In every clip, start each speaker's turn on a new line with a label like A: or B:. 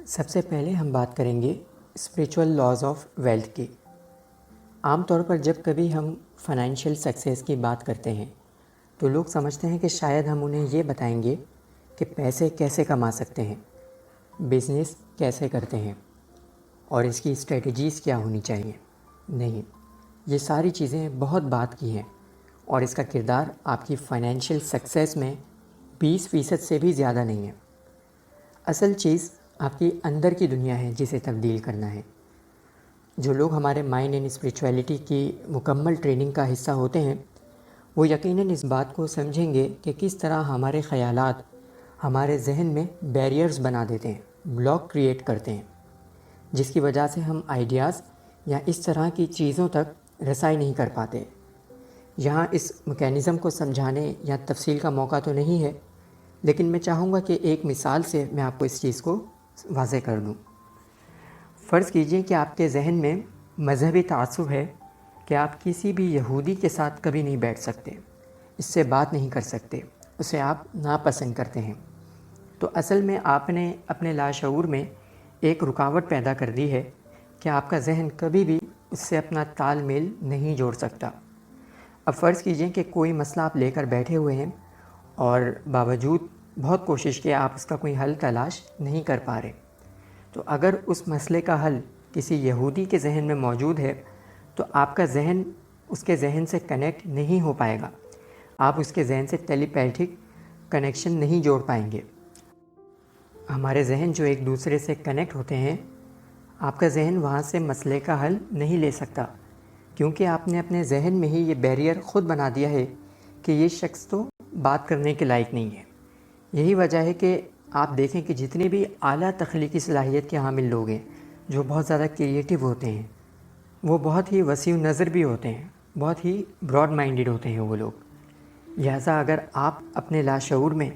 A: سب سے پہلے ہم بات کریں گے اسپریچول لاز آف ویلتھ کی۔ عام طور پر جب کبھی ہم فائنینشیل سکسیس کی بات کرتے ہیں تو لوگ سمجھتے ہیں کہ شاید ہم انہیں یہ بتائیں گے کہ پیسے کیسے کما سکتے ہیں، بزنس کیسے کرتے ہیں اور اس کی اسٹریٹجیز کیا ہونی چاہیے۔ نہیں، یہ ساری چیزیں بہت بات کی ہیں اور اس کا کردار آپ کی فائنینشیل سکسیس میں 20% سے بھی زیادہ نہیں ہے۔ اصل چیز آپ کی اندر کی دنیا ہے جسے تبدیل کرنا ہے۔ جو لوگ ہمارے مائنڈ اینڈ اسپریچویلٹی کی مکمل ٹریننگ کا حصہ ہوتے ہیں وہ یقیناً اس بات کو سمجھیں گے کہ کس طرح ہمارے خیالات ہمارے ذہن میں بیریئرز بنا دیتے ہیں، بلاک کریٹ کرتے ہیں، جس کی وجہ سے ہم آئیڈیاز یا اس طرح کی چیزوں تک رسائی نہیں کر پاتے۔ یہاں اس میکینزم کو سمجھانے یا تفصیل کا موقع تو نہیں ہے، لیکن میں چاہوں گا کہ ایک مثال سے میں آپ کو اس چیز کو واضح کر دوں۔ فرض کیجئے کہ آپ کے ذہن میں مذہبی تعصب ہے کہ آپ کسی بھی یہودی کے ساتھ کبھی نہیں بیٹھ سکتے، اس سے بات نہیں کر سکتے، اسے آپ ناپسند کرتے ہیں۔ تو اصل میں آپ نے اپنے لاشعور میں ایک رکاوٹ پیدا کر دی ہے کہ آپ کا ذہن کبھی بھی اس سے اپنا تال میل نہیں جوڑ سکتا۔ اب فرض کیجئے کہ کوئی مسئلہ آپ لے کر بیٹھے ہوئے ہیں اور باوجود بہت کوشش کی آپ اس کا کوئی حل تلاش نہیں کر پا رہے، تو اگر اس مسئلے کا حل کسی یہودی کے ذہن میں موجود ہے تو آپ کا ذہن اس کے ذہن سے کنیکٹ نہیں ہو پائے گا، آپ اس کے ذہن سے ٹیلی پیتھک کنیکشن نہیں جوڑ پائیں گے۔ ہمارے ذہن جو ایک دوسرے سے کنیکٹ ہوتے ہیں، آپ کا ذہن وہاں سے مسئلے کا حل نہیں لے سکتا، کیونکہ آپ نے اپنے ذہن میں ہی یہ بیریئر خود بنا دیا ہے کہ یہ شخص تو بات کرنے کے لائق نہیں ہے۔ یہی وجہ ہے کہ آپ دیکھیں کہ جتنے بھی اعلیٰ تخلیقی صلاحیت کے حامل لوگ ہیں، جو بہت زیادہ کریٹیو ہوتے ہیں، وہ بہت ہی وسیع نظر بھی ہوتے ہیں، بہت ہی براڈ مائنڈڈ ہوتے ہیں وہ لوگ۔ لہٰذا اگر آپ اپنے لاشعور میں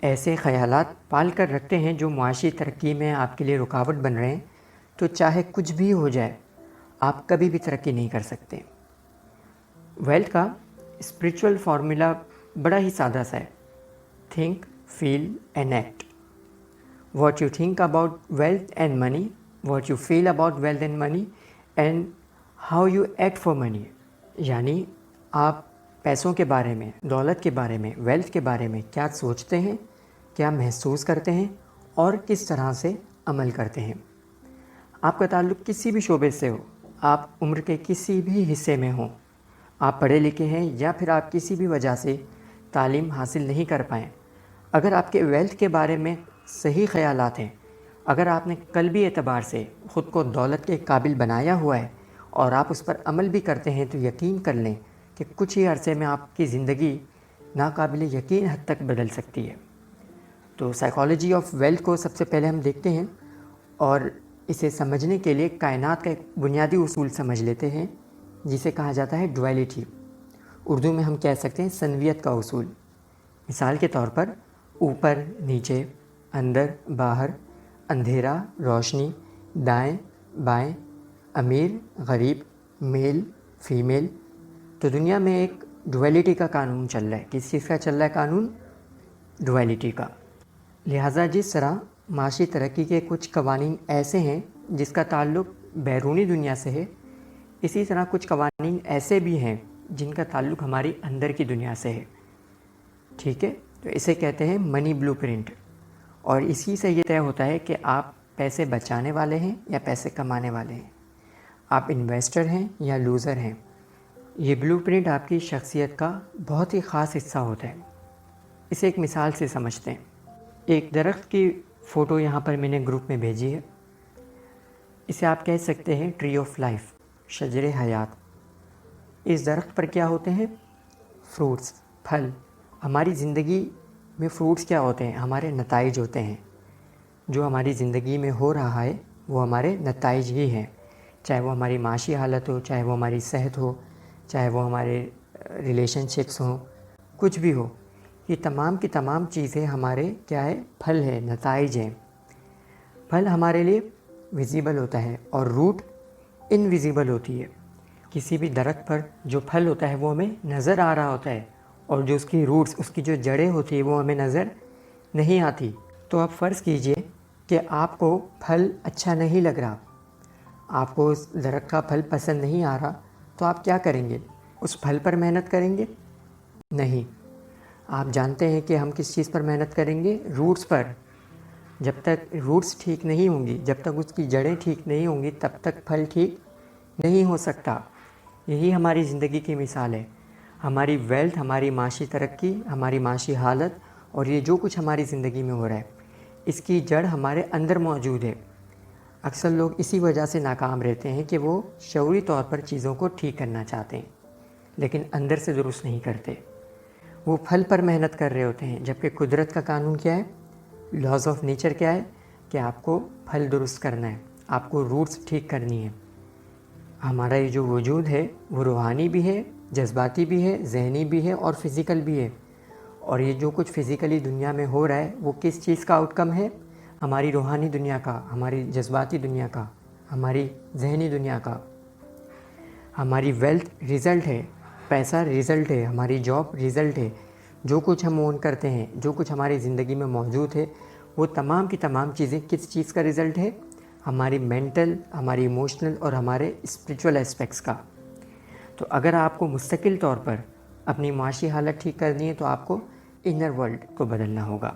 A: ایسے خیالات پال کر رکھتے ہیں جو معاشی ترقی میں آپ کے لیے رکاوٹ بن رہے ہیں، تو چاہے کچھ بھی ہو جائے آپ کبھی بھی ترقی نہیں کر سکتے۔ ویلتھ کا اسپریچول فارمولا بڑا ہی سادہ سا ہے: think, feel and act. What you think about wealth and money, what you feel about wealth and money, and how you act for money. یعنی آپ پیسوں کے بارے میں، دولت کے بارے میں، ویلتھ کے بارے میں کیا سوچتے ہیں، کیا محسوس کرتے ہیں اور کس طرح سے عمل کرتے ہیں۔ آپ کا تعلق کسی بھی شعبے سے ہو، آپ عمر کے کسی بھی حصے میں ہوں، آپ پڑھے لکھے ہیں یا پھر آپ کسی بھی وجہ سے تعلیم حاصل نہیں کر پائیں، اگر آپ کے ویلتھ کے بارے میں صحیح خیالات ہیں، اگر آپ نے قلبی اعتبار سے خود کو دولت کے قابل بنایا ہوا ہے اور آپ اس پر عمل بھی کرتے ہیں، تو یقین کر لیں کہ کچھ ہی عرصے میں آپ کی زندگی ناقابل یقین حد تک بدل سکتی ہے۔ تو سائیکالوجی آف ویلتھ کو سب سے پہلے ہم دیکھتے ہیں اور اسے سمجھنے کے لیے کائنات کا ایک بنیادی اصول سمجھ لیتے ہیں جسے کہا جاتا ہے ڈویلٹی۔ اردو میں ہم کہہ سکتے ہیں سنویت کا اصول۔ مثال کے طور پر اوپر نیچے، اندر باہر، اندھیرا روشنی، دائیں بائیں، امیر غریب، میل فیمیل۔ تو دنیا میں ایک ڈویلٹی کا قانون چل رہا ہے۔ کس چیز کا چل رہا ہے قانون؟ ڈویلٹی کا۔ لہٰذا جس طرح معاشی ترقی کے کچھ قوانین ایسے ہیں جس کا تعلق بیرونی دنیا سے ہے، اسی طرح کچھ قوانین ایسے بھی ہیں جن کا تعلق ہماری اندر کی دنیا سے ہے۔ ٹھیک ہے، تو اسے کہتے ہیں منی بلو پرنٹ، اور اسی سے یہ طے ہوتا ہے کہ آپ پیسے بچانے والے ہیں یا پیسے کمانے والے ہیں، آپ انویسٹر ہیں یا لوزر ہیں۔ یہ بلو پرنٹ آپ کی شخصیت کا بہت ہی خاص حصہ ہوتا ہے۔ اسے ایک مثال سے سمجھتے ہیں۔ ایک درخت کی فوٹو یہاں پر میں نے گروپ میں بھیجی ہے۔ اسے آپ کہہ سکتے ہیں ٹری آف لائف، شجر حیات۔ اس درخت پر کیا ہوتے ہیں؟ فروٹس، پھل۔ ہماری زندگی میں فروٹس کیا ہوتے ہیں؟ ہمارے نتائج ہوتے ہیں۔ جو ہماری زندگی میں ہو رہا ہے وہ ہمارے نتائج ہی ہیں، چاہے وہ ہماری معاشی حالت ہو، چاہے وہ ہماری صحت ہو، چاہے وہ ہمارے ریلیشن شپس ہوں، کچھ بھی ہو، یہ تمام کی تمام چیزیں ہمارے کیا ہے؟ پھل ہے، نتائج ہیں۔ پھل ہمارے لیے ویزیبل ہوتا ہے اور روٹ انویزیبل ہوتی ہے۔ کسی بھی درخت پر جو پھل ہوتا ہے وہ ہمیں نظر آ رہا ہوتا ہے، اور جو اس کی روٹس، اس کی جو جڑیں ہوتی ہیں وہ ہمیں نظر نہیں آتی۔ تو آپ فرض کیجئے کہ آپ کو پھل اچھا نہیں لگ رہا، آپ کو اس درخت کا پھل پسند نہیں آ رہا، تو آپ کیا کریں گے؟ اس پھل پر محنت کریں گے؟ نہیں، آپ جانتے ہیں کہ ہم کس چیز پر محنت کریں گے؟ روٹس پر۔ جب تک روٹس ٹھیک نہیں ہوں گی، جب تک اس کی جڑیں ٹھیک نہیں ہوں گی، تب تک پھل ٹھیک نہیں ہو سکتا۔ یہی ہماری زندگی کی مثال ہے۔ ہماری ویلتھ، ہماری معاشی ترقی، ہماری معاشی حالت اور یہ جو کچھ ہماری زندگی میں ہو رہا ہے، اس کی جڑ ہمارے اندر موجود ہے۔ اکثر لوگ اسی وجہ سے ناکام رہتے ہیں کہ وہ شعوری طور پر چیزوں کو ٹھیک کرنا چاہتے ہیں لیکن اندر سے درست نہیں کرتے۔ وہ پھل پر محنت کر رہے ہوتے ہیں، جبکہ قدرت کا قانون کیا ہے؟ لاز آف نیچر کیا ہے؟ کہ آپ کو پھل درست کرنا ہے، آپ کو روٹس ٹھیک کرنی ہے۔ ہمارا یہ جو وجود ہے وہ روحانی بھی ہے، جذباتی بھی ہے، ذہنی بھی ہے اور فزیکل بھی ہے۔ اور یہ جو کچھ فزیکلی دنیا میں ہو رہا ہے وہ کس چیز کا آؤٹ کم ہے؟ ہماری روحانی دنیا کا، ہماری جذباتی دنیا کا، ہماری ذہنی دنیا کا۔ ہماری ویلتھ ریزلٹ ہے، پیسہ ریزلٹ ہے، ہماری جاب ریزلٹ ہے۔ جو کچھ ہم اون کرتے ہیں، جو کچھ ہماری زندگی میں موجود ہے، وہ تمام کی تمام چیزیں کس چیز کا ریزلٹ ہے؟ ہماری مینٹل، ہماری ایموشنل اور ہمارے اسپریچول اسپیکٹس کا۔ تو اگر آپ کو مستقل طور پر اپنی معاشی حالت ٹھیک کرنی ہے تو آپ کو انر ورلڈ کو بدلنا ہوگا۔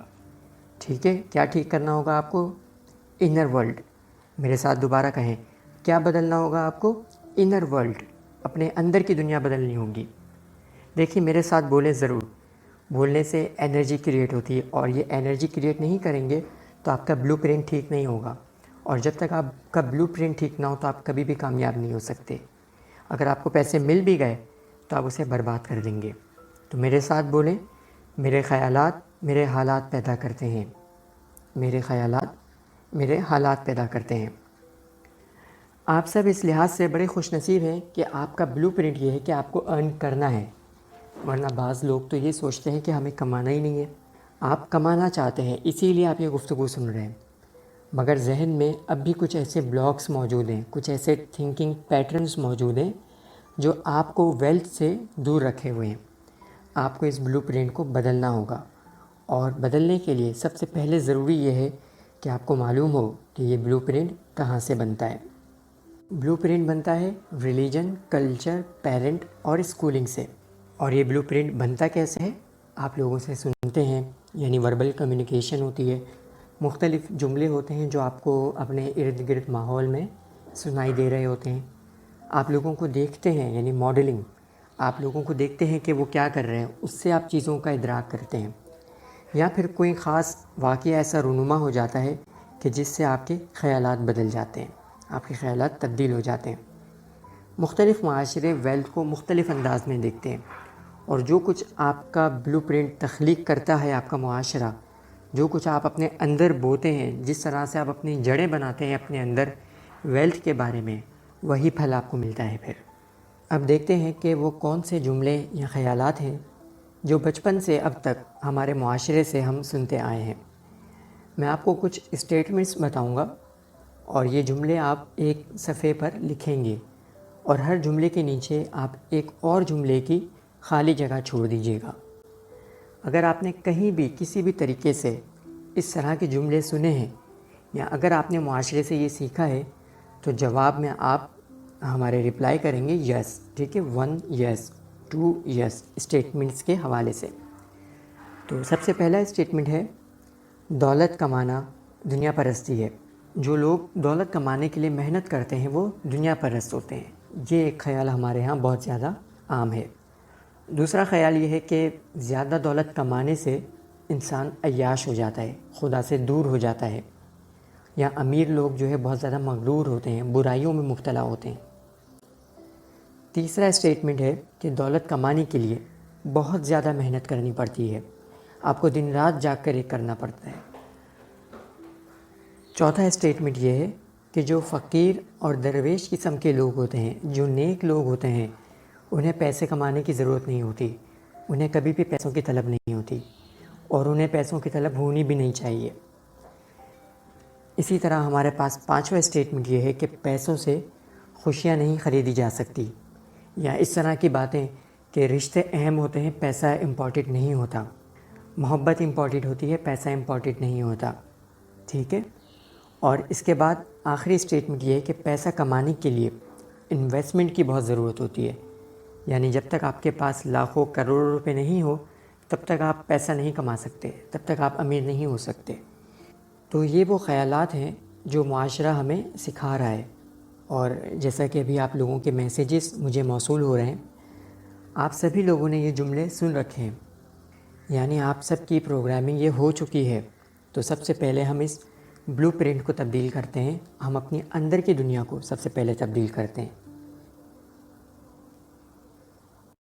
A: ٹھیک ہے، کیا ٹھیک کرنا ہوگا آپ کو؟ Inner world. میرے ساتھ دوبارہ کہیں، کیا بدلنا ہوگا آپ کو؟ انر ورلڈ، اپنے اندر کی دنیا بدلنی ہوگی۔ دیکھیے میرے ساتھ بولیں ضرور، بولنے سے انرجی کریٹ ہوتی ہے، اور یہ انرجی کریٹ نہیں کریں گے تو آپ کا بلو پرنٹ ٹھیک نہیں ہوگا، اور جب تک آپ کا بلو پرنٹ ٹھیک نہ ہو تو آپ کبھی بھی کامیاب نہیں ہو سکتے۔ اگر آپ کو پیسے مل بھی گئے تو آپ اسے برباد کر دیں گے۔ تو میرے ساتھ بولیں، میرے خیالات میرے حالات پیدا کرتے ہیں، میرے خیالات میرے حالات پیدا کرتے ہیں۔ آپ سب اس لحاظ سے بڑے خوش نصیب ہیں کہ آپ کا بلو پرنٹ یہ ہے کہ آپ کو ارن کرنا ہے، ورنہ بعض لوگ تو یہ سوچتے ہیں کہ ہمیں کمانا ہی نہیں ہے۔ آپ کمانا چاہتے ہیں، اسی لیے آپ یہ گفتگو سن رہے ہیں، مگر ذہن میں اب بھی کچھ ایسے بلاکس موجود ہیں، کچھ ایسے تھنکنگ پیٹرنز موجود ہیں جو آپ کو ویلتھ سے دور رکھے ہوئے ہیں۔ آپ کو اس بلو پرنٹ کو بدلنا ہوگا، اور بدلنے کے لیے سب سے پہلے ضروری یہ ہے کہ آپ کو معلوم ہو کہ یہ بلو پرنٹ کہاں سے بنتا ہے۔ بلو پرنٹ بنتا ہے ریلیجن، کلچر، پیرنٹ اور اسکولنگ سے۔ اور یہ بلو پرنٹ بنتا کیسے ہے؟ آپ لوگوں سے سنتے ہیں، یعنی وربل کمیونیکیشن ہوتی ہے، مختلف جملے ہوتے ہیں جو آپ کو اپنے ارد گرد ماحول میں سنائی دے رہے ہوتے ہیں۔ آپ لوگوں کو دیکھتے ہیں، یعنی ماڈلنگ، آپ لوگوں کو دیکھتے ہیں کہ وہ کیا کر رہے ہیں، اس سے آپ چیزوں کا ادراک کرتے ہیں، یا پھر کوئی خاص واقعہ ایسا رونما ہو جاتا ہے کہ جس سے آپ کے خیالات بدل جاتے ہیں، آپ کے خیالات تبدیل ہو جاتے ہیں۔ مختلف معاشرے ویلتھ کو مختلف انداز میں دیکھتے ہیں، اور جو کچھ آپ کا بلو پرنٹ تخلیق کرتا ہے آپ کا معاشرہ، جو کچھ آپ اپنے اندر بوتے ہیں، جس طرح سے آپ اپنی جڑیں بناتے ہیں اپنے اندر ویلتھ کے بارے میں، وہی پھل آپ کو ملتا ہے پھر۔ اب دیکھتے ہیں کہ وہ کون سے جملے یا خیالات ہیں جو بچپن سے اب تک ہمارے معاشرے سے ہم سنتے آئے ہیں۔ میں آپ کو کچھ اسٹیٹمنٹس بتاؤں گا، اور یہ جملے آپ ایک صفحے پر لکھیں گے، اور ہر جملے کے نیچے آپ ایک اور جملے کی خالی جگہ چھوڑ دیجیے گا۔ اگر آپ نے کہیں بھی کسی بھی طریقے سے اس طرح کے جملے سنے ہیں، یا اگر آپ نے معاشرے سے یہ سیکھا ہے، تو جواب میں آپ ہمارے رپلائی کریں گے یس، ٹھیک ہے، 1 یس، 2 یس، اسٹیٹمنٹس کے حوالے سے۔ تو سب سے پہلا اسٹیٹمنٹ ہے، دولت کمانا دنیا پرستی ہے۔ جو لوگ دولت کمانے کے لیے محنت کرتے ہیں وہ دنیا پرست ہوتے ہیں۔ یہ ایک خیال ہمارے ہاں بہت زیادہ عام ہے۔ دوسرا خیال یہ ہے کہ زیادہ دولت کمانے سے انسان عیاش ہو جاتا ہے، خدا سے دور ہو جاتا ہے، یا امیر لوگ جو ہے بہت زیادہ مغرور ہوتے ہیں، برائیوں میں مبتلا ہوتے ہیں۔ تیسرا اسٹیٹمنٹ ہے کہ دولت کمانے کے لیے بہت زیادہ محنت کرنی پڑتی ہے، آپ کو دن رات جاگ کر یہ کرنا پڑتا ہے۔ چوتھا اسٹیٹمنٹ یہ ہے کہ جو فقیر اور درویش قسم کے لوگ ہوتے ہیں، جو نیک لوگ ہوتے ہیں، انہیں پیسے کمانے کی ضرورت نہیں ہوتی، انہیں کبھی بھی پیسوں کی طلب نہیں ہوتی، اور انہیں پیسوں کی طلب ہونی بھی نہیں چاہیے۔ اسی طرح ہمارے پاس پانچواں اسٹیٹمنٹ یہ ہے کہ پیسوں سے خوشیاں نہیں خریدی جا سکتی، یا اس طرح کی باتیں کہ رشتے اہم ہوتے ہیں، پیسہ امپورٹنٹ نہیں ہوتا، محبت امپورٹنٹ ہوتی ہے، پیسہ امپورٹنٹ نہیں ہوتا، ٹھیک ہے۔ اور اس کے بعد آخری اسٹیٹمنٹ یہ ہے کہ پیسہ کمانے کے لیے انویسٹمنٹ کی بہت ضرورت ہوتی ہے. یعنی جب تک آپ کے پاس لاکھوں کروڑوں روپے نہیں ہو تب تک آپ پیسہ نہیں کما سکتے، تب تک آپ امیر نہیں ہو سکتے. تو یہ وہ خیالات ہیں جو معاشرہ ہمیں سکھا رہا ہے. اور جیسا کہ ابھی آپ لوگوں کے میسیجز مجھے موصول ہو رہے ہیں، آپ سبھی لوگوں نے یہ جملے سن رکھے ہیں. یعنی آپ سب کی پروگرامنگ یہ ہو چکی ہے. تو سب سے پہلے ہم اس بلو پرنٹ کو تبدیل کرتے ہیں، ہم اپنی اندر کی دنیا کو سب سے پہلے تبدیل کرتے ہیں.